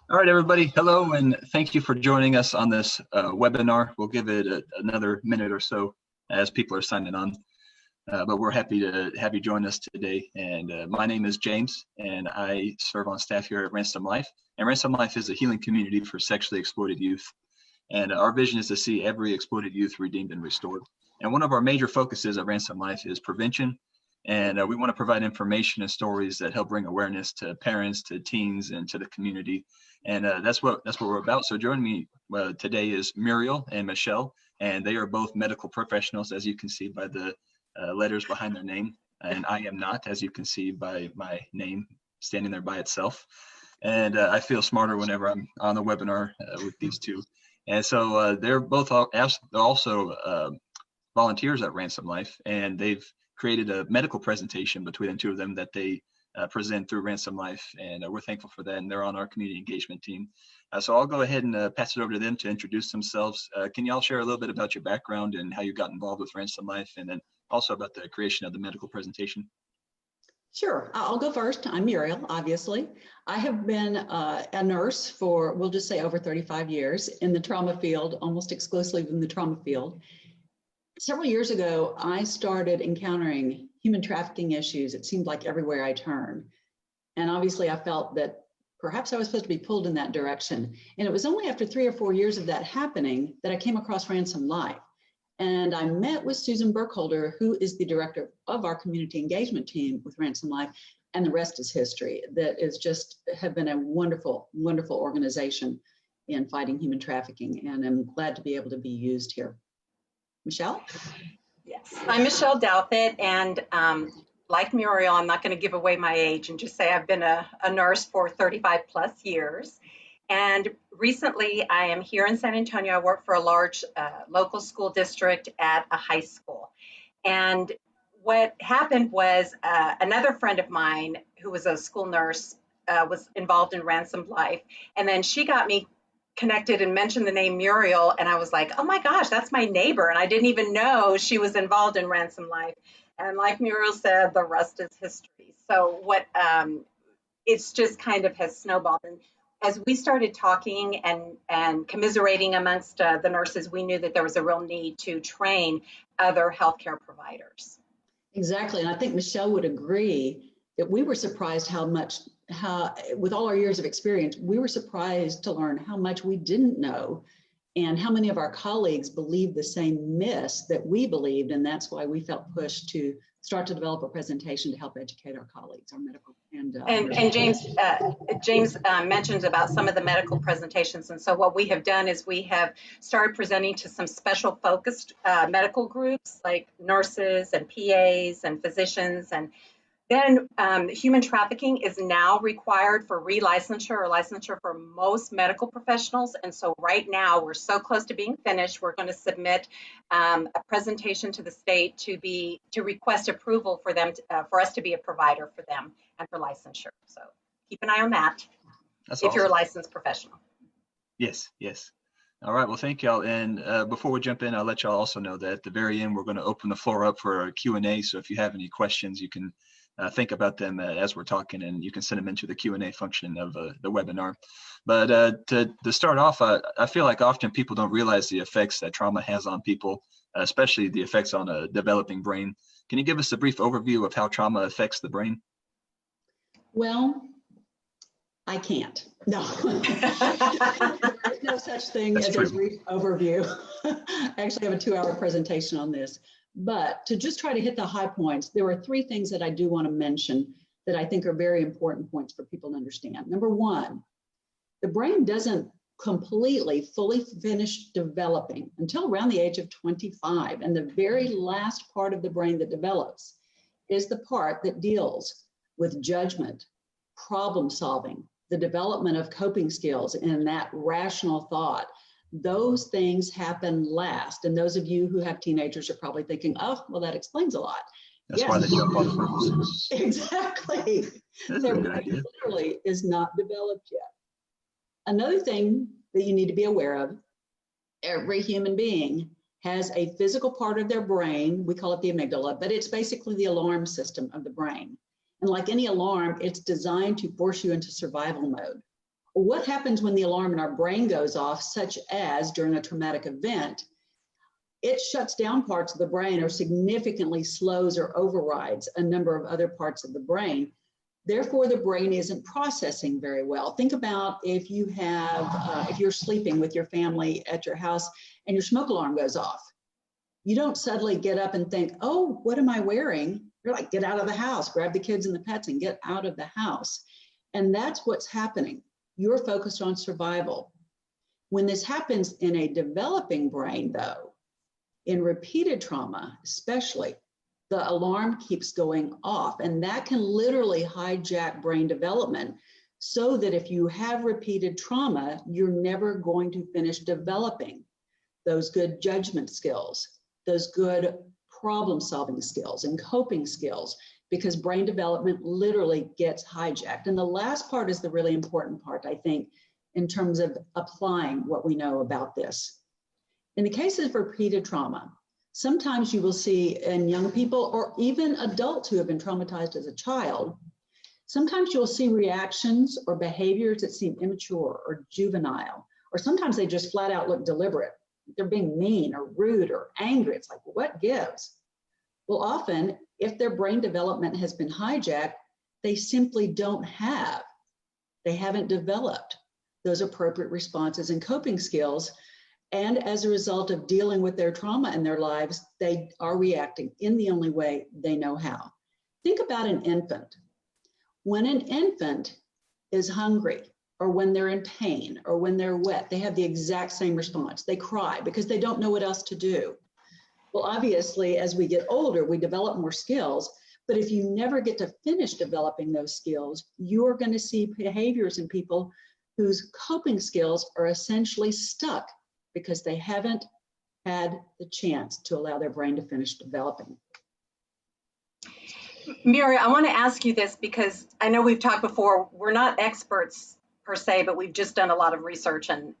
All right, everybody. Hello, and thank you for joining us on this webinar. We'll give it another minute or so as people are signing on. But we're happy to have you join us today. And my name is James, and I serve on staff here at Ransom Life. And Ransom Life is a healing community for sexually exploited youth. And our vision is to see every exploited youth redeemed and restored. And one of our major focuses at Ransom Life is prevention. And we want to provide information and stories that help bring awareness to parents, to teens, and to the community. And that's what we're about. So joining me today is Muriel and Michele, and they are both medical professionals, as you can see by the letters behind their name. And I am not, as you can see by my name standing there by itself. And I feel smarter whenever I'm on the webinar with these two. And so they're both also volunteers at Ransom Life, and they've created a medical presentation between the two of them that they present through Ransom Life, and we're thankful for that, and they're on our community engagement team. So I'll go ahead and pass it over to them to introduce themselves. Can y'all share a little bit about your background and how you got involved with Ransom Life, and then also about the creation of the medical presentation? Sure, I'll go first. I'm Muriel, obviously. I have been a nurse for, we'll just say, over 35 years in the trauma field, almost exclusively in the trauma field. Several years ago, I started encountering human trafficking issues. It seemed like everywhere I turned. And obviously, I felt that perhaps I was supposed to be pulled in that direction. And it was only after 3 or 4 years of that happening that I came across Ransom Life. And I met with Susan Burkholder, who is the director of our community engagement team with Ransom Life. And the rest is history. That is just have been a wonderful, wonderful organization in fighting human trafficking. And I'm glad to be able to be used here. Michele? Yes, I'm Michele Douthit, and like Muriel, I'm not going to give away my age and just say I've been a nurse for 35 plus years. And recently I am here in San Antonio. I work for a large local school district at a high school. And what happened was another friend of mine who was a school nurse was involved in Ransom Life. And then she got me connected and mentioned the name Muriel, and I was like, oh my gosh, that's my neighbor, and I didn't even know she was involved in Ransom Life. And like Muriel said, the rest is history. So what it's just kind of has snowballed, and as we started talking and commiserating amongst the nurses, we knew that there was a real need to train other healthcare providers. Exactly, and I think Michele would agree that we were surprised how with all our years of experience, we were surprised to learn how much we didn't know and how many of our colleagues believed the same myths that we believed. And that's why we felt pushed to start to develop a presentation to help educate our colleagues, our medical and James mentioned about some of the medical presentations. And so what we have done is we have started presenting to some special focused medical groups like nurses and PAs and physicians. And then human trafficking is now required for relicensure or licensure for most medical professionals. And so right now we're so close to being finished. We're going to submit a presentation to the state to request approval for them for us to be a provider for them and for licensure. So keep an eye on that. That's if awesome. You're a licensed professional. Yes, yes. All right, well, thank y'all. And before we jump in, I'll let y'all also know that at the very end, we're going to open the floor up for a Q&A. So if you have any questions, you can think about them as we're talking, and you can send them into the Q&A function of the webinar. But to start off, I feel like often people don't realize the effects that trauma has on people, especially the effects on a developing brain. Can you give us a brief overview of how trauma affects the brain? Well, I can't. No. There's no such thing as a brief overview. I actually have a 2-hour presentation on this. But to just try to hit the high points, there are 3 things that I do want to mention that I think are very important points for people to understand. Number 1, the brain doesn't completely, fully finish developing until around the age of 25. And the very last part of the brain that develops is the part that deals with judgment, problem solving, the development of coping skills, and that rational thought. Those things happen last. And those of you who have teenagers are probably thinking, oh, well, that explains a lot. That's why they jump on phones. Exactly. Their brain literally is not developed yet. Another thing that you need to be aware of, every human being has a physical part of their brain, we call it the amygdala, but it's basically the alarm system of the brain. And like any alarm, it's designed to force you into survival mode What happens when the alarm in our brain goes off, such as during a traumatic event? It shuts down parts of the brain or significantly slows or overrides a number of other parts of the brain. Therefore, the brain isn't processing very well. Think about if you have, if you're sleeping with your family at your house and your smoke alarm goes off. You don't suddenly get up and think, oh, what am I wearing? You're like, get out of the house, grab the kids and the pets and get out of the house. And that's what's happening. You're focused on survival. When this happens in a developing brain, though, in repeated trauma, especially, the alarm keeps going off, and that can literally hijack brain development so that if you have repeated trauma, you're never going to finish developing those good judgment skills, those good problem-solving skills and coping skills, because brain development literally gets hijacked. And the last part is the really important part, I think, in terms of applying what we know about this. In the case of repeated trauma, sometimes you will see in young people or even adults who have been traumatized as a child, sometimes you'll see reactions or behaviors that seem immature or juvenile, or sometimes they just flat out look deliberate. They're being mean or rude or angry. It's like, what gives? Well, often, if their brain development has been hijacked, they simply they haven't developed those appropriate responses and coping skills. And as a result of dealing with their trauma in their lives, they are reacting in the only way they know how. Think about an infant. When an infant is hungry, or when they're in pain, or when they're wet, they have the exact same response. They cry because they don't know what else to do. Well, obviously, as we get older, we develop more skills, but if you never get to finish developing those skills, you're going to see behaviors in people whose coping skills are essentially stuck because they haven't had the chance to allow their brain to finish developing. Muriel, I want to ask you this because I know we've talked before, we're not experts per se, but we've just done a lot of research and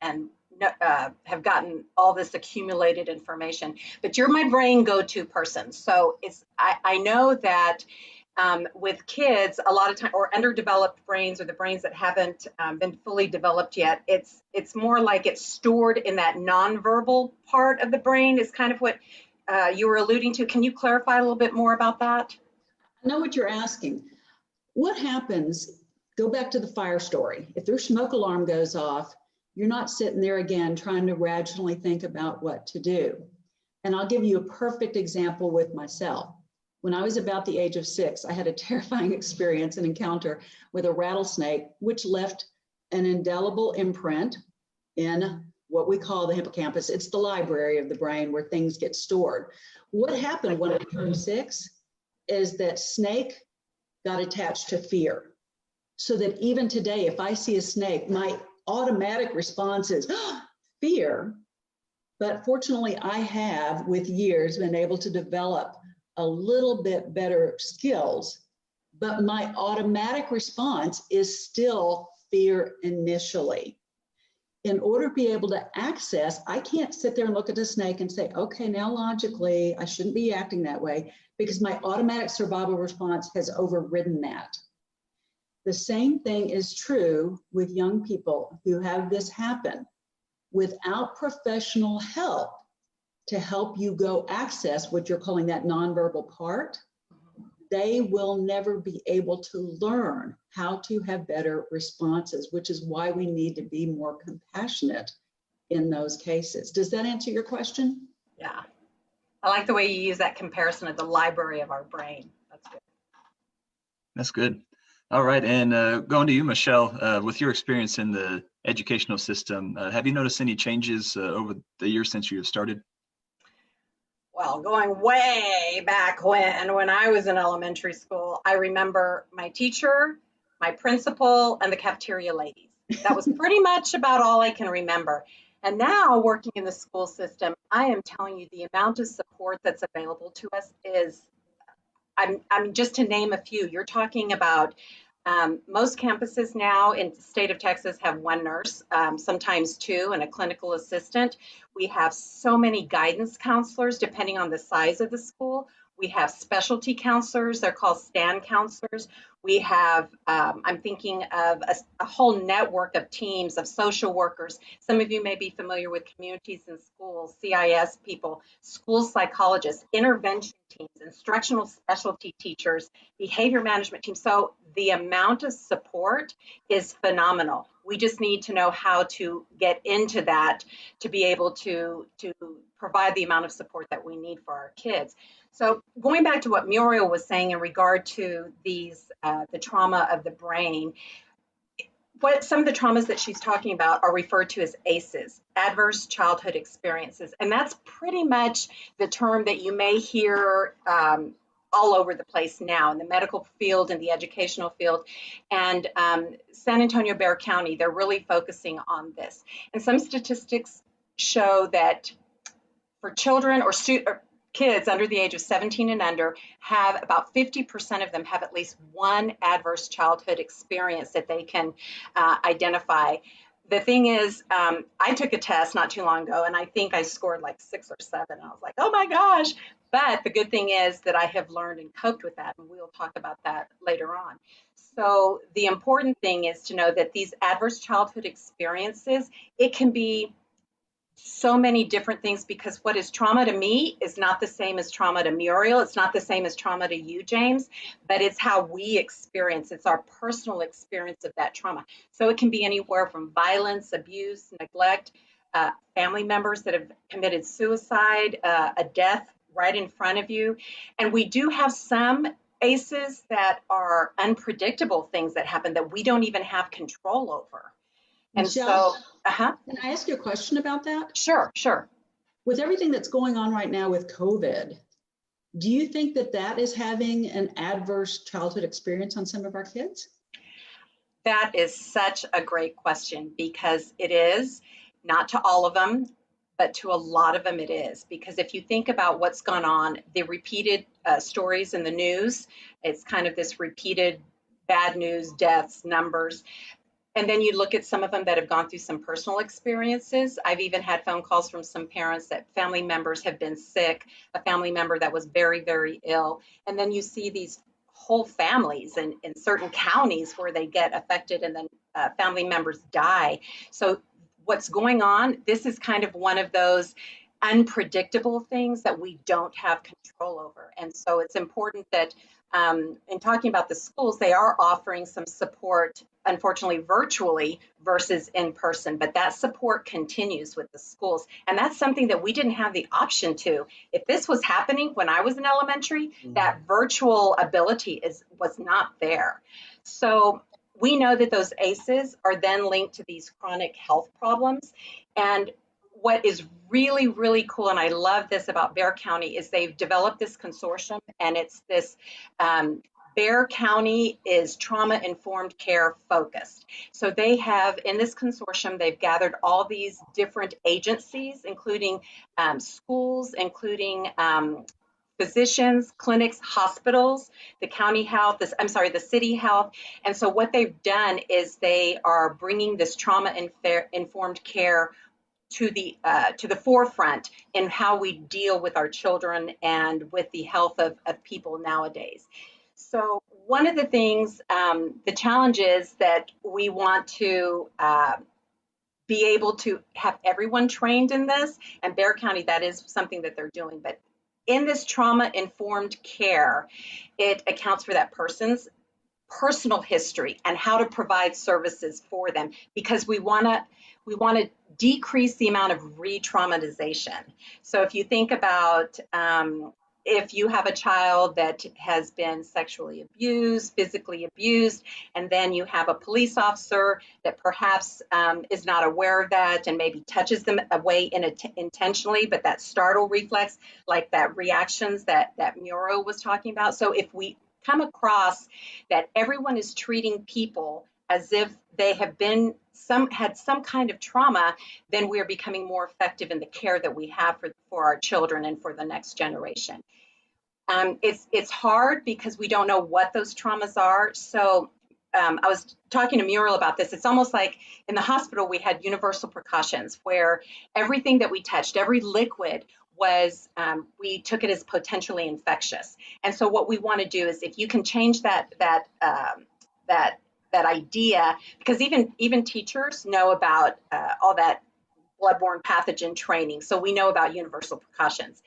have gotten all this accumulated information. But you're my brain go-to person. So I know that with kids, a lot of time, or underdeveloped brains, or the brains that haven't been fully developed yet, it's more like it's stored in that nonverbal part of the brain is kind of what you were alluding to. Can you clarify a little bit more about that? I know what you're asking. What happens, go back to the fire story. If their smoke alarm goes off, you're not sitting there again trying to rationally think about what to do. And I'll give you a perfect example with myself. When I was about the age of 6, I had a terrifying experience, an encounter with a rattlesnake, which left an indelible imprint in what we call the hippocampus. It's the library of the brain where things get stored. What happened when I turned 6 is that snake got attached to fear. So that even today, if I see a snake, my automatic response is fear. But fortunately, I have, with years, been able to develop a little bit better skills, but my automatic response is still fear initially. In order to be able to access, I can't sit there and look at a snake and say, okay, now logically, I shouldn't be acting that way, because my automatic survival response has overridden that. The same thing is true with young people who have this happen. Without professional help to help you go access what you're calling that nonverbal part, they will never be able to learn how to have better responses, which is why we need to be more compassionate in those cases. Does that answer your question? Yeah. I like the way you use that comparison of the library of our brain. That's good. That's good. All right, and going to you, Michele, with your experience in the educational system, have you noticed any changes over the years since you have started? Well, going way back when I was in elementary school, I remember my teacher, my principal, and the cafeteria ladies. That was pretty much about all I can remember. And now working in the school system, I am telling you the amount of support that's available to us is, I mean, just to name a few, you're talking about most campuses now in the state of Texas have one nurse, sometimes two, and a clinical assistant. We have so many guidance counselors, depending on the size of the school. We have specialty counselors. They're called STAN counselors. We have, I'm thinking of a whole network of teams of social workers. Some of you may be familiar with communities and schools, CIS people, school psychologists, intervention teams, instructional specialty teachers, behavior management teams. So the amount of support is phenomenal. We just need to know how to get into that to be able to provide the amount of support that we need for our kids. So going back to what Muriel was saying in regard to these, the trauma of the brain, what some of the traumas that she's talking about are referred to as ACEs, adverse childhood experiences. And that's pretty much the term that you may hear all over the place now in the medical field and the educational field. And San Antonio, Bexar County, they're really focusing on this. And some statistics show that for children or kids under the age of 17 and under, have about 50% of them have at least one adverse childhood experience that they can identify. The thing is, I took a test not too long ago, and I think I scored like 6 or 7. I was like, oh my gosh. But the good thing is that I have learned and coped with that, and we'll talk about that later on. So the important thing is to know that these adverse childhood experiences, it can be so many different things, because what is trauma to me is not the same as trauma to Muriel. It's not the same as trauma to you, James, but it's how we experience. It's our personal experience of that trauma. So it can be anywhere from violence, abuse, neglect, family members that have committed suicide, a death right in front of you. And we do have some ACEs that are unpredictable things that happen that we don't even have control over. And Michele, so, Can I ask you a question about that? Sure. With everything that's going on right now with COVID, do you think that that is having an adverse childhood experience on some of our kids? That is such a great question, because it is, not to all of them, but to a lot of them it is. Because if you think about what's gone on, the repeated stories in the news, it's kind of this repeated bad news, deaths, numbers. And then you look at some of them that have gone through some personal experiences. I've even had phone calls from some parents that family members have been sick, a family member that was very, very ill. And then you see these whole families in certain counties where they get affected, and then family members die. So what's going on, this is kind of one of those unpredictable things that we don't have control over. And so it's important that in talking about the schools, they are offering some support, unfortunately virtually versus in person, but that support continues with the schools. And that's something that we didn't have the option to. If this was happening when I was in elementary, that virtual ability was not there. So we know that those ACEs are then linked to these chronic health problems. And what is really, really cool, and I love this about Bexar County, is they've developed this consortium, and it's this Bexar County is trauma-informed care focused. So they have, in this consortium, they've gathered all these different agencies, including schools, including physicians, clinics, hospitals, the county health, the city health. And so what they've done is they are bringing this trauma-informed care to the forefront in how we deal with our children and with the health of people nowadays. So one of the things, the challenge is that we want to be able to have everyone trained in this, and Bexar County, that is something that they're doing. But in this trauma-informed care, it accounts for that person's personal history and how to provide services for them, because we want to decrease the amount of re-traumatization. So if you think about if you have a child that has been sexually abused, physically abused, and then you have a police officer that perhaps is not aware of that and maybe touches them away intentionally, but that startle reflex, like that reactions that Muriel was talking about. So if we come across that everyone is treating people as if they have had some kind of trauma, then we are becoming more effective in the care that we have for our children and for the next generation. It's hard because we don't know what those traumas are. So I was talking to Muriel about this. It's almost like in the hospital we had universal precautions where everything that we touched, every liquid, was we took it as potentially infectious. And so what we want to do is, if you can change that idea, because even teachers know about all that bloodborne pathogen training. So we know about universal precautions.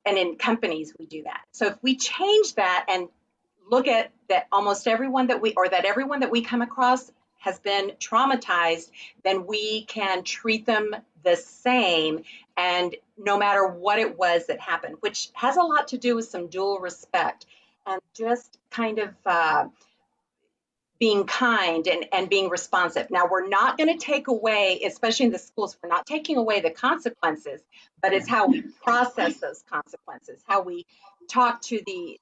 And in companies, we do that. So if we change that and look at that, almost everyone that everyone that we come across has been traumatized, then we can treat them the same, and no matter what it was that happened, which has a lot to do with some dual respect and just kind of being kind and being responsive. Now, we're not going to take away, especially in the schools, we're not taking away the consequences, but it's how we process those consequences, how we talk to the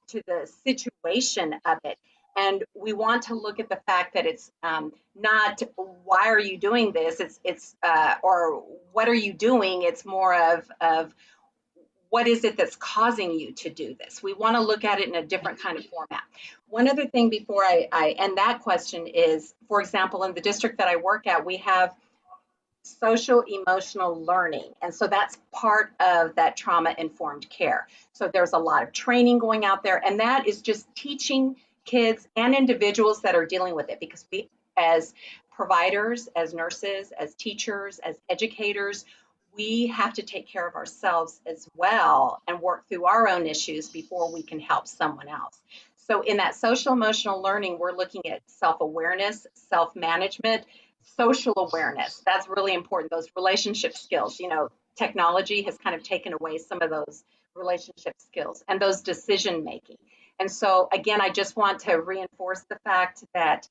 situation of it. And we want to look at the fact that it's not why are you doing this, it's or what are you doing. It's more of what is it that's causing you to do this? We want to look at it in a different kind of format. One other thing before I end that question is, for example, in the district that I work at, we have social emotional learning. And so that's part of that trauma-informed care. So there's a lot of training going out there, and that is just teaching kids and individuals that are dealing with it, because we, as providers, as nurses, as teachers, as educators, we have to take care of ourselves as well and work through our own issues before we can help someone else. So in that social emotional learning, we're looking at self-awareness, self-management, social awareness. That's really important. Those relationship skills, technology has kind of taken away some of those relationship skills and those decision making. And so again, I just want to reinforce the fact that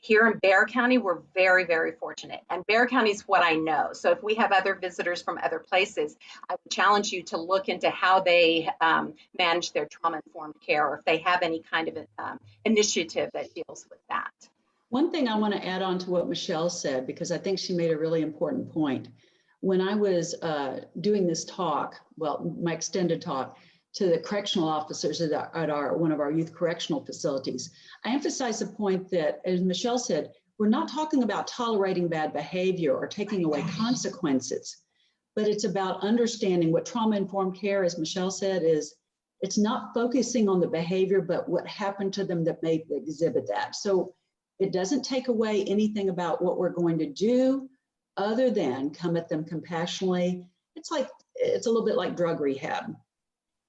here in Bexar County, we're very, very fortunate. And Bexar County is what I know. So if we have other visitors from other places, I would challenge you to look into how they manage their trauma-informed care, or if they have any kind of initiative that deals with that. One thing I want to add on to what Michele said, because I think she made a really important point. When I was doing this talk, well, my extended talk, to the correctional officers at one of our youth correctional facilities, I emphasized the point that, as Michele said, we're not talking about tolerating bad behavior or taking away consequences, but it's about understanding what trauma-informed care, as Michele said, is. It's not focusing on the behavior, but what happened to them that made them exhibit that. So it doesn't take away anything about what we're going to do other than come at them compassionately. It's a little bit like drug rehab.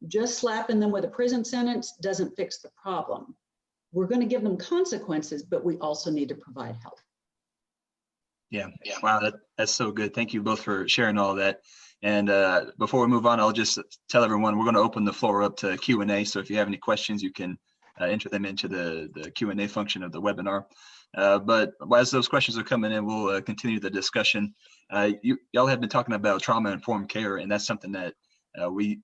Just slapping them with a prison sentence doesn't fix the problem. We're going to give them consequences, but we also need to provide help. Yeah. Wow, that's so good. Thank you both for sharing all of that. And before we move on, I'll just tell everyone we're going to open the floor up to Q&A. So if you have any questions, you can enter them into the Q&A function of the webinar. But as those questions are coming in, we'll continue the discussion. Y'all have been talking about trauma-informed care, and that's something that we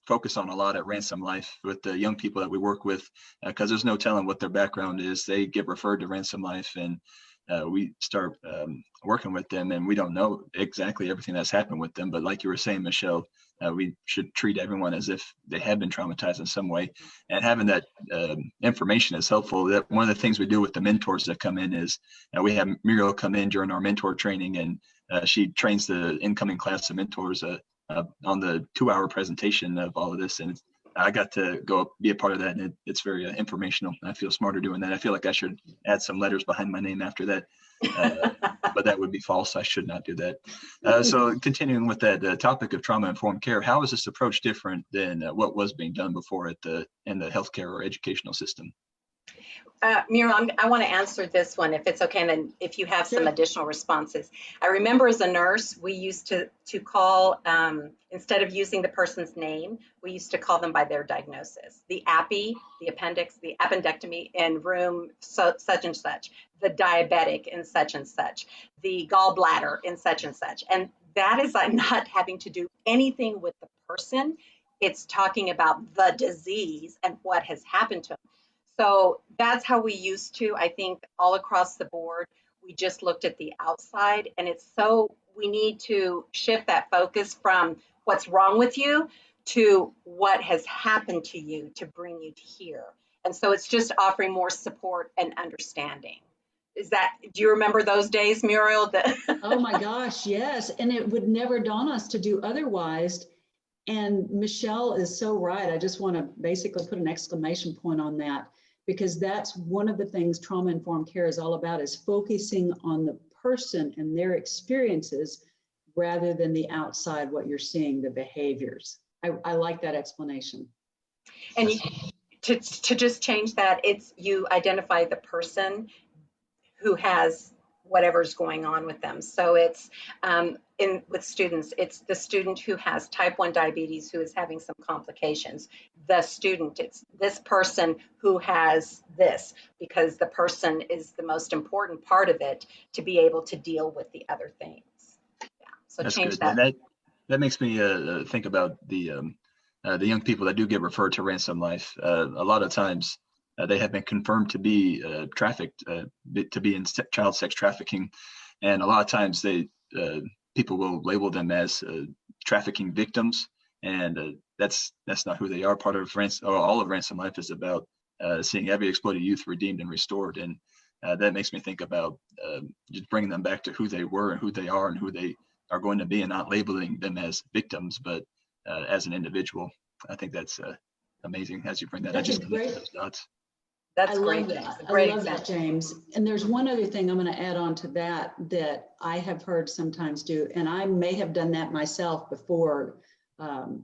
focus on a lot at Ransom Life with the young people that we work with, because there's no telling what their background is. They get referred to Ransom Life, and we start working with them, and we don't know exactly everything that's happened with them. But like you were saying, Michele, we should treat everyone as if they have been traumatized in some way. And having that information is helpful. That one of the things we do with the mentors that come in is we have Muriel come in during our mentor training, and she trains the incoming class of mentors on the 2-hour presentation of all of this. And I got to go be a part of that, and it's very informational. I feel smarter doing that. I feel like I should add some letters behind my name after that, but that would be false. I should not do that. So continuing with that topic of trauma-informed care, how is this approach different than what was being done before in the healthcare or educational system? Muriel, I want to answer this one if it's okay, and then if you have some additional responses. I remember as a nurse, we used to call, instead of using the person's name, we used to call them by their diagnosis. The appy, the appendix, the appendectomy in room such and such, the diabetic in such and such, the gallbladder in such and such. And that is not having to do anything with the person. It's talking about the disease and what has happened to them. So that's how we used to, I think, all across the board. We just looked at the outside, and we need to shift that focus from what's wrong with you to what has happened to you to bring you to here. And so it's just offering more support and understanding. Do you remember those days, Muriel? Oh my gosh, yes. And it would never dawn us to do otherwise. And Michele is so right. I just want to basically put an exclamation point on that, because that's one of the things trauma-informed care is all about, is focusing on the person and their experiences rather than the outside, what you're seeing, the behaviors. I like that explanation. And to just change that, it's you identify the person who has whatever's going on with them. So it's with students, it's the student who has type 1 diabetes who is having some complications. The student, it's this person who has this, because the person is the most important part of it to be able to deal with the other things. Yeah. So That's change good. that. That makes me think about the young people that do get referred to Ransom Life. A lot of times they have been confirmed to be trafficked, to be in child sex trafficking, and a lot of times people will label them as trafficking victims, and that's not who they are. Part of all of Ransom Life is about seeing every exploited youth redeemed and restored, and that makes me think about just bringing them back to who they were and who they are and who they are going to be, and not labeling them as victims, but as an individual. I think that's amazing as you bring that. That's I just a great, connected those dots. That's I great. love that. I love that, James. And there's one other thing I'm going to add on to that I have heard sometimes do, and I may have done that myself before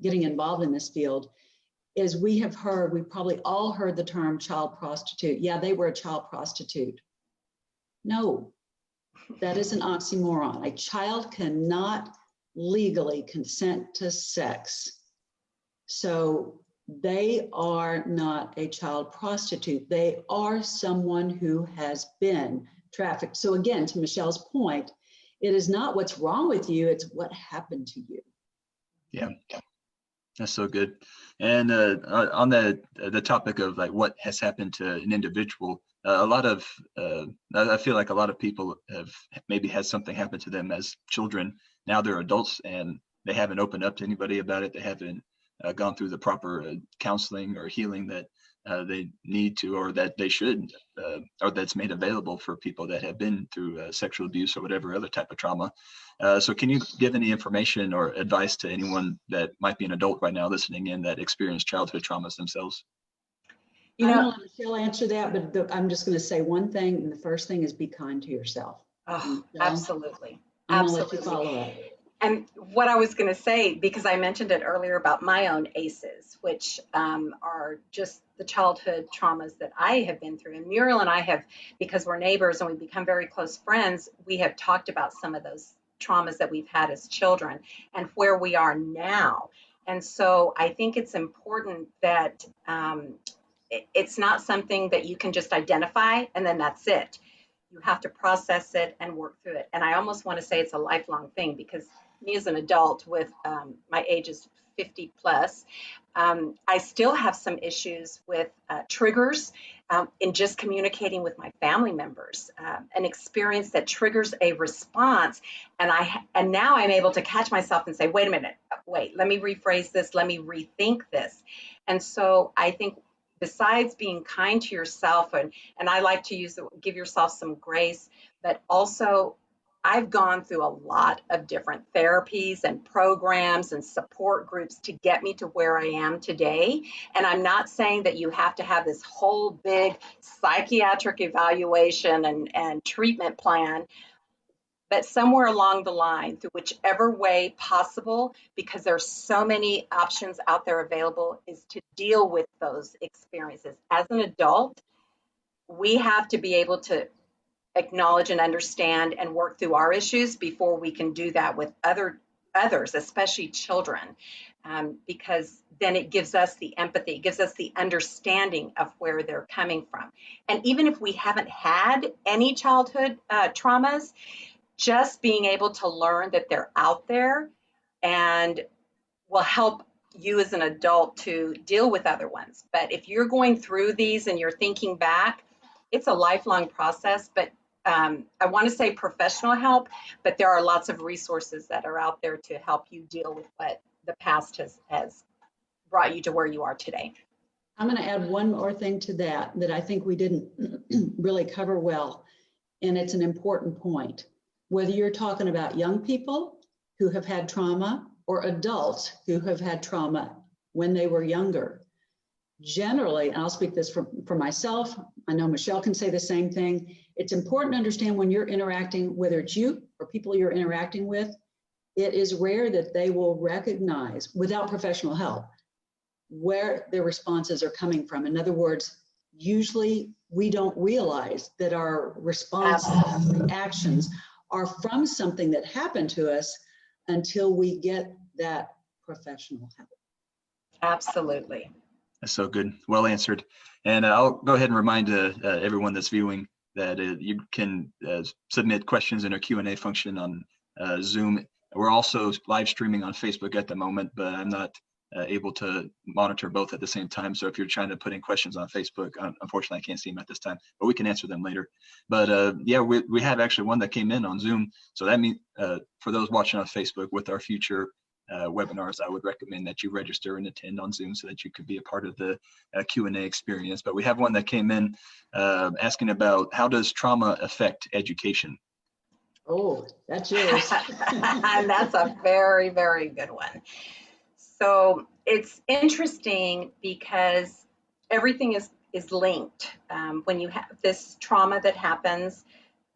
getting involved in this field, is we probably all heard the term child prostitute. Yeah, they were a child prostitute. No, that is an oxymoron. A child cannot legally consent to sex. So they are not a child prostitute. They are someone who has been trafficked. So again, to Michele's point, it is not what's wrong with you, it's what happened to you. Yeah, that's so good. And on the topic of like what has happened to an individual, I feel like a lot of people have maybe had something happen to them as children. Now they're adults and they haven't opened up to anybody about it. They haven't gone through the proper counseling or healing that they need to, or that they should, or that's made available for people that have been through sexual abuse or whatever other type of trauma. So can you give any information or advice to anyone that might be an adult right now listening in that experienced childhood traumas themselves? I'm going to let Michele answer that, but I'm just going to say one thing, and the first thing is be kind to yourself. Oh, absolutely. I'm going to let you follow up. And what I was going to say, because I mentioned it earlier about my own ACEs, which are just the childhood traumas that I have been through. And Muriel and I have, because we're neighbors and we've become very close friends, we have talked about some of those traumas that we've had as children and where we are now. And so I think it's important that it's not something that you can just identify and then that's it. You have to process it and work through it. And I almost want to say it's a lifelong thing, because me as an adult with my age is 50 plus, I still have some issues with triggers in just communicating with my family members, an experience that triggers a response. And now I'm able to catch myself and say, wait a minute, let me rephrase this, let me rethink this. And so I think besides being kind to yourself, and I like to give yourself some grace, but also I've gone through a lot of different therapies and programs and support groups to get me to where I am today. And I'm not saying that you have to have this whole big psychiatric evaluation and treatment plan, but somewhere along the line, through whichever way possible, because there's so many options out there available, is to deal with those experiences. As an adult, we have to be able to acknowledge and understand and work through our issues before we can do that with others, especially children, because then it gives us the empathy, gives us the understanding of where they're coming from. And even if we haven't had any childhood traumas, just being able to learn that they're out there and will help you as an adult to deal with other ones. But if you're going through these and you're thinking back, it's a lifelong process. But I want to say professional help, but there are lots of resources that are out there to help you deal with what the past has brought you to where you are today. I'm going to add one more thing to that I think we didn't really cover well, and it's an important point. Whether you're talking about young people who have had trauma or adults who have had trauma when they were younger, generally, and I'll speak this for myself, I know Michele can say the same thing, it's important to understand when you're interacting, whether it's you or people you're interacting with, it is rare that they will recognize, without professional help, where their responses are coming from. In other words, usually we don't realize that our responses, reactions are from something that happened to us until we get that professional help. Absolutely. That's so good. Well answered. And I'll go ahead and remind everyone that's viewing that you can submit questions in our Q&A function on Zoom. We're also live streaming on Facebook at the moment, but I'm not able to monitor both at the same time. So if you're trying to put in questions on Facebook, unfortunately, I can't see them at this time, but we can answer them later. But yeah, we have actually one that came in on Zoom. So that means for those watching on Facebook, with our future webinars, I would recommend that you register and attend on Zoom so that you could be a part of the Q&A experience. But we have one that came in asking about, how does trauma affect education? Oh, that's yours. And that's a very, very good one. So it's interesting because everything is linked. When you have this trauma that happens,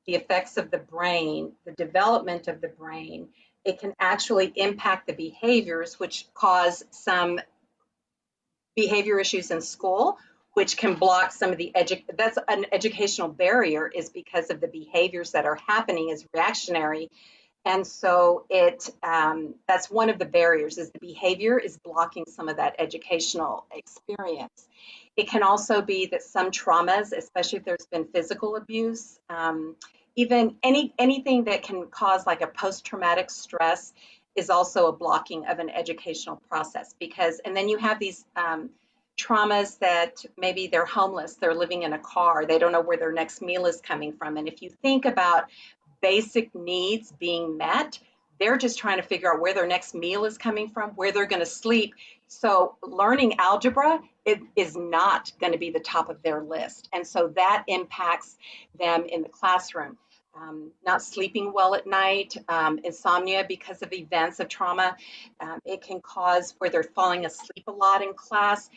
the effects of the brain, the development of the brain, it can actually impact the behaviors, which cause some behavior issues in school, which can block some of the that's an educational barrier, is because of the behaviors that are happening as reactionary. And so that's one of the barriers, is the behavior is blocking some of that educational experience. It can also be that some traumas, especially if there's been physical abuse, even anything that can cause like a post-traumatic stress is also a blocking of an educational process. And then you have these traumas that maybe they're homeless, they're living in a car, they don't know where their next meal is coming from. And if you think about basic needs being met, they're just trying to figure out where their next meal is coming from, where they're going to sleep. So learning algebra, it is not going to be the top of their list. And so that impacts them in the classroom. Not sleeping well at night, insomnia because of events of trauma. It can cause where they're falling asleep a lot in class.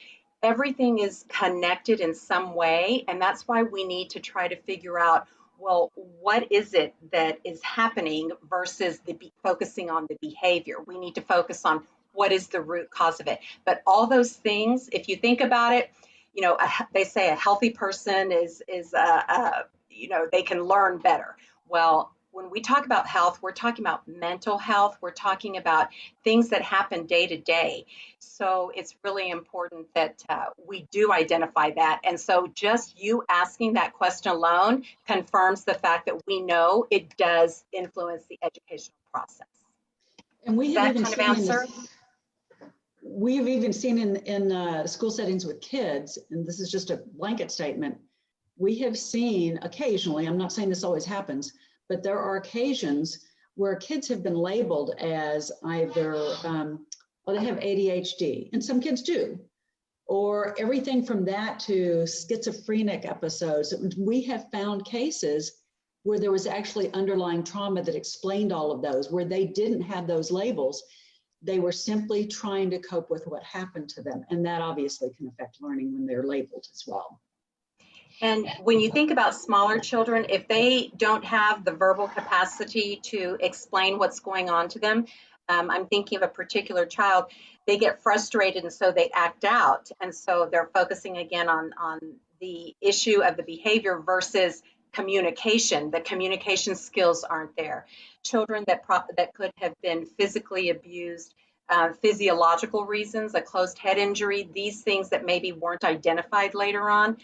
Everything is connected in some way. And that's why we need to try to figure out, well, what is it that is happening versus focusing on the behavior. We need to focus on what is the root cause of it. But all those things, if you think about it, you know, they say a healthy person is you know, they can learn better. Well, when we talk about health, we're talking about mental health. We're talking about things that happen day to day. So it's really important that we do identify that. And so just you asking that question alone confirms the fact that we know it does influence the educational process. And we have even that kind of answer? We have even seen in school settings with kids, and this is just a blanket statement, we have seen occasionally, I'm not saying this always happens, but there are occasions where kids have been labeled as either, well, they have ADHD, and some kids do, or everything from that to schizophrenic episodes. We have found cases where there was actually underlying trauma that explained all of those, where they didn't have those labels. They were simply trying to cope with what happened to them. And that obviously can affect learning when they're labeled as well. And when you think about smaller children, if they don't have the verbal capacity to explain what's going on to them, I'm thinking of a particular child, they get frustrated and so they act out. And so they're focusing again on the issue of the behavior versus communication. The communication skills aren't there. Children that could have been physically abused, physiological reasons, a closed head injury, these things that maybe weren't identified later on.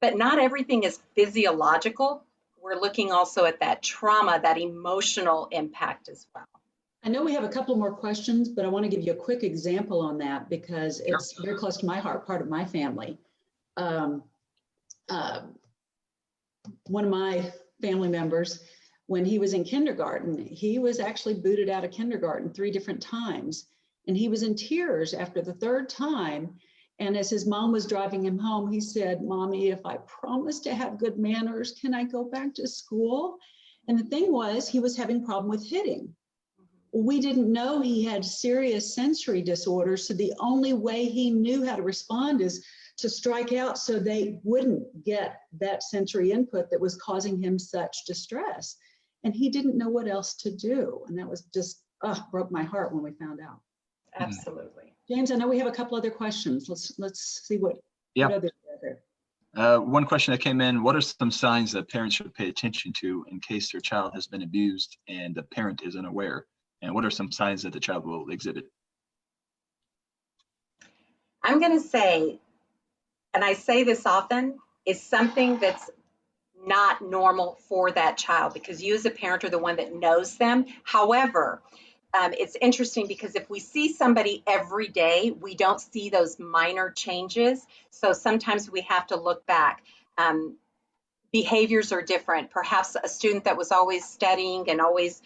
But not everything is physiological. We're looking also at that trauma, that emotional impact as well. I know we have a couple more questions, but I want to give you a quick example on that because it's very close to my heart, part of my family. One of my family members, when he was in kindergarten, he was actually booted out of kindergarten 3 different times. And he was in tears after the 3rd time. And as his mom was driving him home, he said, "Mommy, if I promise to have good manners, can I go back to school?" And the thing was, he was having a problem with hitting. we didn't know he had serious sensory disorders. So the only way he knew how to respond is to strike out so they wouldn't get that sensory input that was causing him such distress. And he didn't know what else to do. And that was just, broke my heart when we found out. Absolutely. James, I know we have a couple other questions. Let's see what others are there. One question that came in: what are some signs that parents should pay attention to in case their child has been abused and the parent is unaware? And what are some signs that the child will exhibit? I'm going to say, and I say this often, is something that's not normal for that child, because you as a parent are the one that knows them. However, it's interesting because if we see somebody every day, we don't see those minor changes. So sometimes we have to look back. Behaviors are different. Perhaps a student that was always studying and always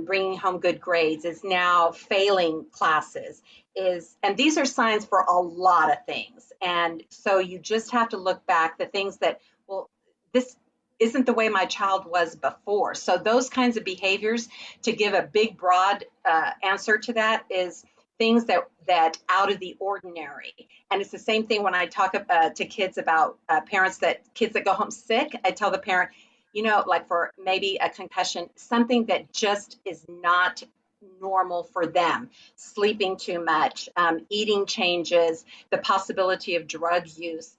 bringing home good grades is now failing classes. And these are signs for a lot of things. And so you just have to look back, the things that, well, this isn't the way my child was before. So those kinds of behaviors, to give a big, broad answer to that, is things that out of the ordinary. And it's the same thing when I talk to kids about kids that go home sick. I tell the parent, like for maybe a concussion, something that just is not normal for them, sleeping too much, eating changes, the possibility of drug use,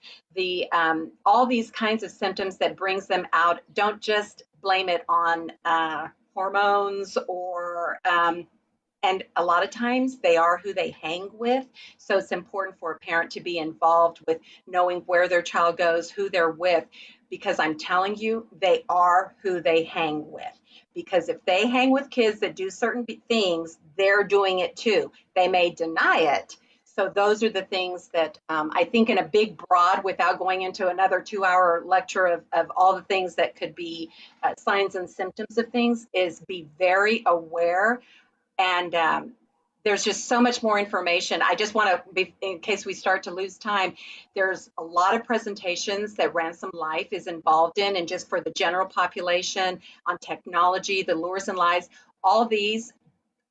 all these kinds of symptoms that brings them out. Don't just blame it on hormones or and a lot of times they are who they hang with. So it's important for a parent to be involved with knowing where their child goes, who they're with, because I'm telling you, they are who they hang with. Because if they hang with kids that do certain things, they're doing it too. They may deny it. So those are the things that I think in a big broad, without going into another 2-hour lecture of all the things that could be signs and symptoms of things, is be very aware. And there's just so much more information. I just want to be, in case we start to lose time, there's a lot of presentations that Ransom Life is involved in, and just for the general population on technology, the lures and lies. All these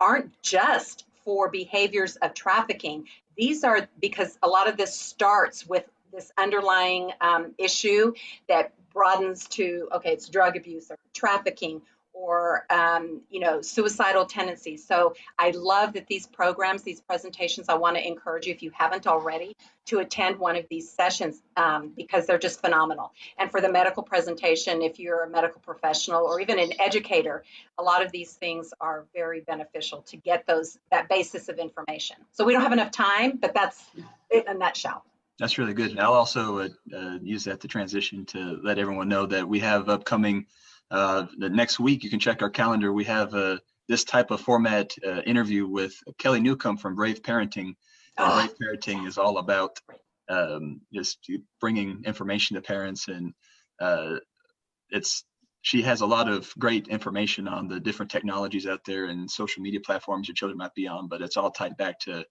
aren't just for behaviors of trafficking. These are because a lot of this starts with this underlying issue that broadens to, okay, it's drug abuse or trafficking or suicidal tendencies. So I love that these programs, these presentations, I want to encourage you, if you haven't already, to attend one of these sessions because they're just phenomenal. And for the medical presentation, if you're a medical professional or even an educator, a lot of these things are very beneficial to get that basis of information. So we don't have enough time, but that's it in a nutshell. That's really good. I'll also use that to transition to let everyone know that we have upcoming the next week. You can check our calendar. We have this type of format interview with Kelly Newcomb from Brave Parenting. Brave Parenting is all about just bringing information to parents, and she has a lot of great information on the different technologies out there and social media platforms your children might be on, but it's all tied back to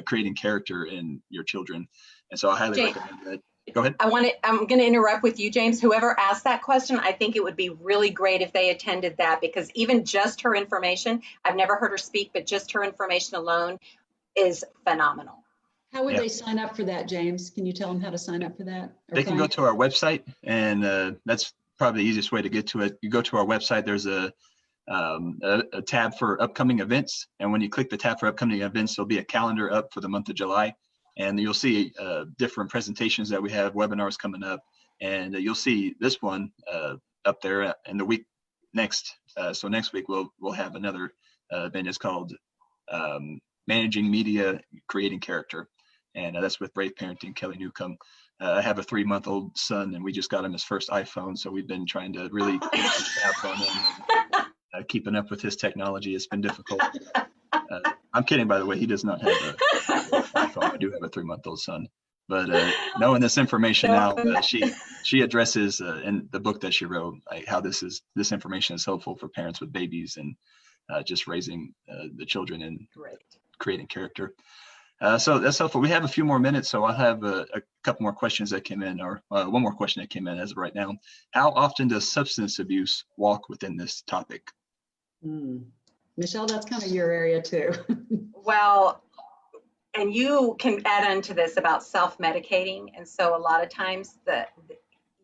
creating character in your children. And so I highly recommend that. Go ahead. I'm going to interrupt with you, James. Whoever asked that question, I think it would be really great if they attended that, because even just her information, I've never heard her speak, but just her information alone is phenomenal. How would they sign up for that, James? Can you tell them how to sign up for that? They can go to our website, and that's probably the easiest way to get to it. You go to our website, there's a tab for upcoming events. And when you click the tab for upcoming events, there'll be a calendar up for the month of July. And you'll see different presentations that we have, webinars coming up. And you'll see this one up there in the week next. So next week, we'll have another event. It's called Managing Media, Creating Character. And that's with Brave Parenting, Kelly Newcomb. I have a 3-month-old son, and we just got him his first iPhone. So we've been trying to really keep tabs on him and keeping up with his technology. It's been difficult. I'm kidding, by the way. He does not have an iPhone. I do have a 3-month-old son. But knowing this information now, she addresses in the book that she wrote, like how this information is helpful for parents with babies and just raising the children and creating character. So that's helpful. We have a few more minutes, so I'll have a couple more questions that came in, or one more question that came in as of right now. How often does substance abuse walk within this topic? Michele, that's kind of your area too. Well, and you can add into this about self-medicating. And so a lot of times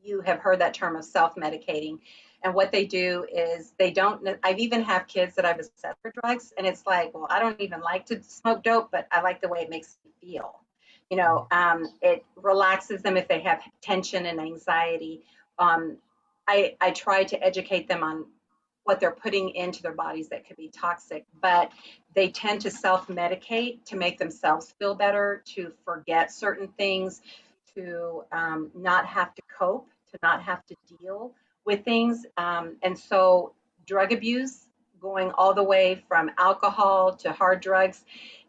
you have heard that term of self-medicating. And what they do is they don't, I've even have kids that I've assessed for drugs, and it's like, well, I don't even like to smoke dope, but I like the way it makes me feel. You know, it relaxes them if they have tension and anxiety. I try to educate them on what they're putting into their bodies that could be toxic, but they tend to self-medicate to make themselves feel better, to forget certain things, to not have to cope, to not have to deal with things. And so drug abuse, going all the way from alcohol to hard drugs,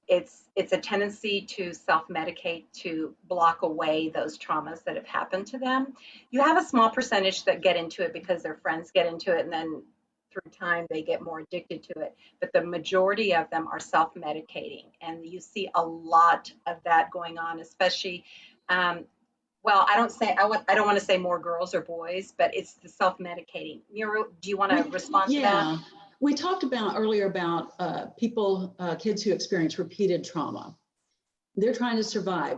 it's a tendency to self-medicate to block away those traumas that have happened to them. You have a small percentage that get into it because their friends get into it, and then through time they get more addicted to it. But the majority of them are self-medicating, and you see a lot of that going on, especially. Well, I don't want to say more girls or boys, but it's the self-medicating. Muriel, do you want to respond to that? Yeah, we talked about earlier about kids who experience repeated trauma. They're trying to survive.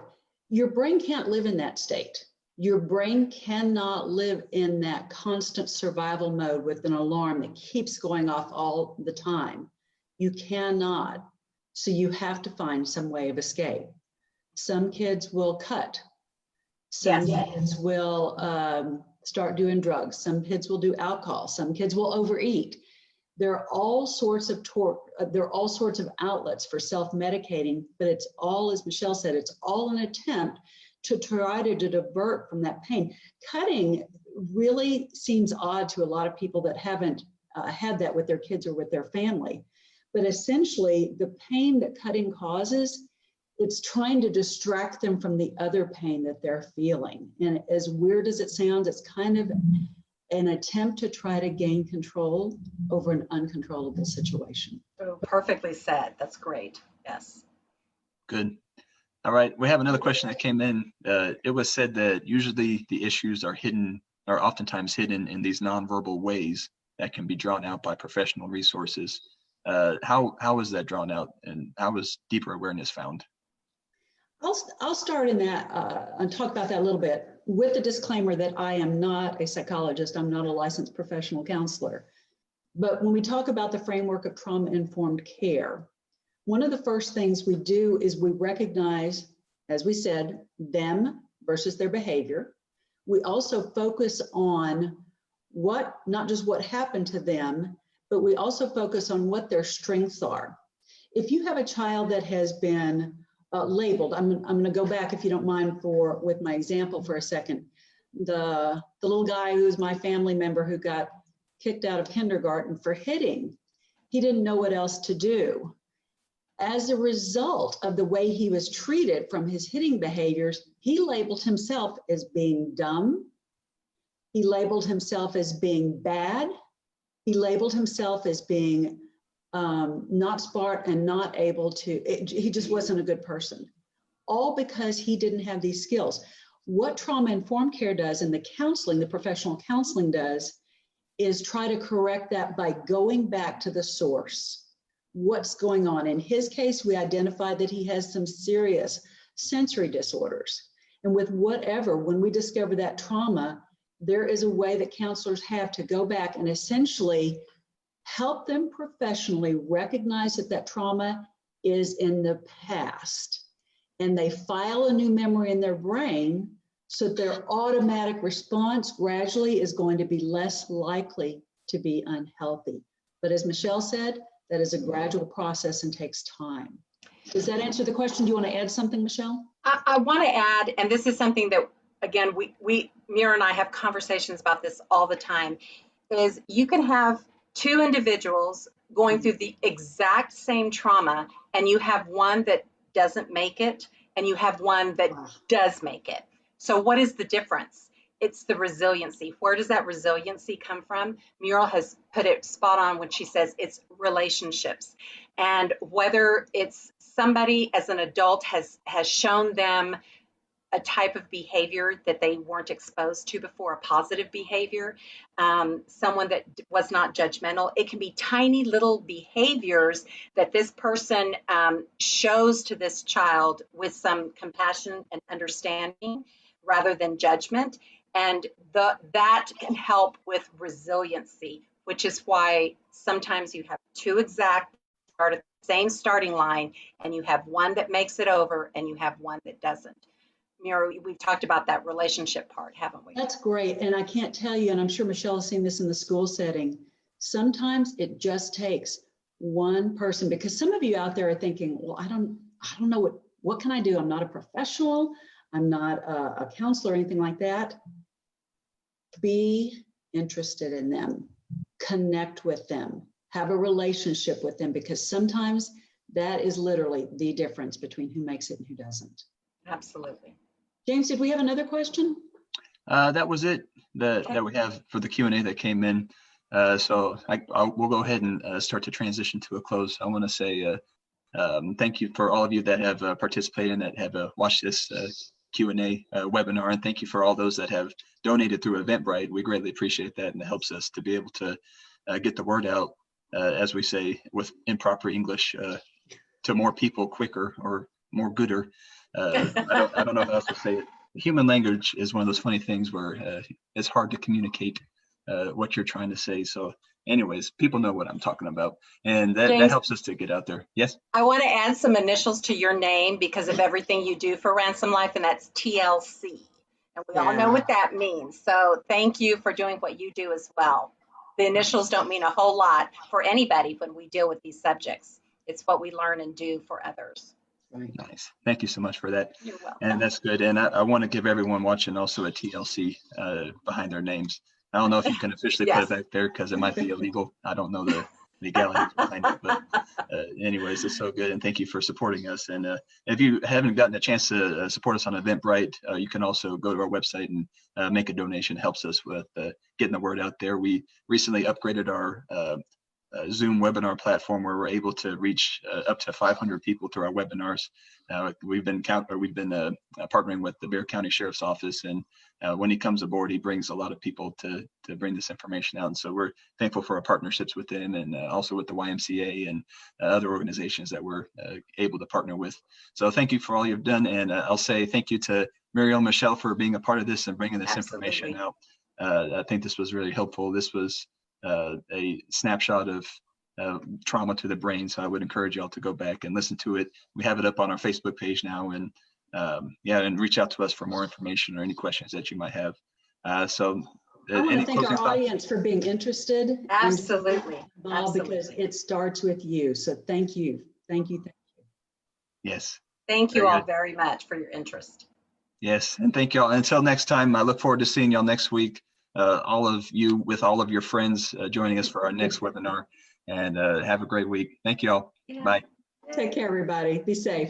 Your brain can't live in that state. Your brain cannot live in that constant survival mode with an alarm that keeps going off all the time. You cannot. So you have to find some way of escape. Some kids will cut. Some kids will start doing drugs. Some kids will do alcohol. Some kids will overeat. There are all sorts of outlets for self-medicating, but it's all, as Michele said, it's all an attempt to try to divert from that pain. Cutting really seems odd to a lot of people that haven't had that with their kids or with their family. But essentially, the pain that cutting causes, it's trying to distract them from the other pain that they're feeling. And as weird as it sounds, it's kind of an attempt to try to gain control over an uncontrollable situation. Oh, perfectly said. That's great. Yes. Good. All right. We have another question that came in. It was said that usually the issues are oftentimes hidden in these nonverbal ways that can be drawn out by professional resources. How is that drawn out, and how is deeper awareness found? I'll start in that and talk about that a little bit, with the disclaimer that I am not a psychologist. I'm not a licensed professional counselor. But when we talk about the framework of trauma-informed care, one of the first things we do is we recognize, as we said, them versus their behavior. We also focus on not just what happened to them, but we also focus on what their strengths are. If you have a child that has been labeled, I'm going to go back, if you don't mind, with my example for a second. The little guy who's my family member who got kicked out of kindergarten for hitting, he didn't know what else to do. As a result of the way he was treated from his hitting behaviors, he labeled himself as being dumb. He labeled himself as being bad. He labeled himself as being not smart and not able to, he just wasn't a good person. All because he didn't have these skills. What trauma-informed care does, and the counseling, the professional counseling does, is try to correct that by going back to the source. What's going on? In his case, we identified that he has some serious sensory disorders. And with whatever, when we discover that trauma, there is a way that counselors have to go back and essentially help them professionally recognize that trauma is in the past. And they file a new memory in their brain so that their automatic response gradually is going to be less likely to be unhealthy. But as Michele said, that is a gradual process and takes time. Does that answer the question? Do you want to add something, Michele? I want to add, and this is something that, again, Mira and I have conversations about this all the time, is you can have two individuals going through the exact same trauma, and you have one that doesn't make it, and you have one that does make it. So what is the difference? It's the resiliency. Where does that resiliency come from? Muriel has put it spot on when she says it's relationships. And whether it's somebody as an adult has shown them a type of behavior that they weren't exposed to before, a positive behavior, someone that was not judgmental. It can be tiny little behaviors that this person shows to this child with some compassion and understanding rather than judgment. And that can help with resiliency, which is why sometimes you have two exact start at the same starting line, and you have one that makes it over and you have one that doesn't. Muriel, we've talked about that relationship part, haven't we? That's great. And I can't tell you, and I'm sure Michele has seen this in the school setting, sometimes it just takes one person, because some of you out there are thinking, well, I don't know what can I do? I'm not a professional. I'm not a counselor or anything like that. Be interested in them, connect with them, have a relationship with them, because sometimes that is literally the difference between who makes it and who doesn't. Absolutely. James, did we have another question? That was it that we have for the Q&A that came in. So we'll go ahead and start to transition to a close. I want to say thank you for all of you that have participated and that have watched this Q&A webinar, and thank you for all those that have donated through Eventbrite. We greatly appreciate that, and it helps us to be able to get the word out, as we say with improper English, to more people quicker or more gooder. I don't know how else to say it. Human language is one of those funny things where it's hard to communicate what you're trying to say. So anyways, people know what I'm talking about, and that helps us to get out there. Yes? I want to add some initials to your name because of everything you do for Ransom Life, and that's TLC. And we all know what that means. So thank you for doing what you do as well. The initials don't mean a whole lot for anybody when we deal with these subjects. It's what we learn and do for others. Nice. Thank you so much for that. You're welcome. And that's good. And I want to give everyone watching also a TLC behind their names. I don't know if you can officially put it back there because it might be illegal. I don't know the legalities behind it, but anyways, it's so good. And thank you for supporting us. And if you haven't gotten a chance to support us on Eventbrite, you can also go to our website and make a donation. It helps us with getting the word out there. We recently upgraded our Zoom webinar platform where we're able to reach up to 500 people through our webinars. We've been partnering with the Bexar County Sheriff's Office, and when he comes aboard, he brings a lot of people to bring this information out. And so we're thankful for our partnerships with them, and also with the YMCA and other organizations that we're able to partner with. So thank you for all you've done, and I'll say thank you to Muriel and Michele for being a part of this and bringing this information out. I think this was really helpful. This was a snapshot of trauma to the brain. So I would encourage y'all to go back and listen to it. We have it up on our Facebook page now, and and reach out to us for more information or any questions that you might have. So I want to thank our audience for being interested. Absolutely. Because it starts with you. So thank you. Thank you. Thank you. Yes. Thank you all very much for your interest. Yes. And thank y'all. Until next time, I look forward to seeing y'all next week. All of you with all of your friends joining us for our next webinar, and have a great week. Thank you all. Bye. Take care, everybody. Be safe.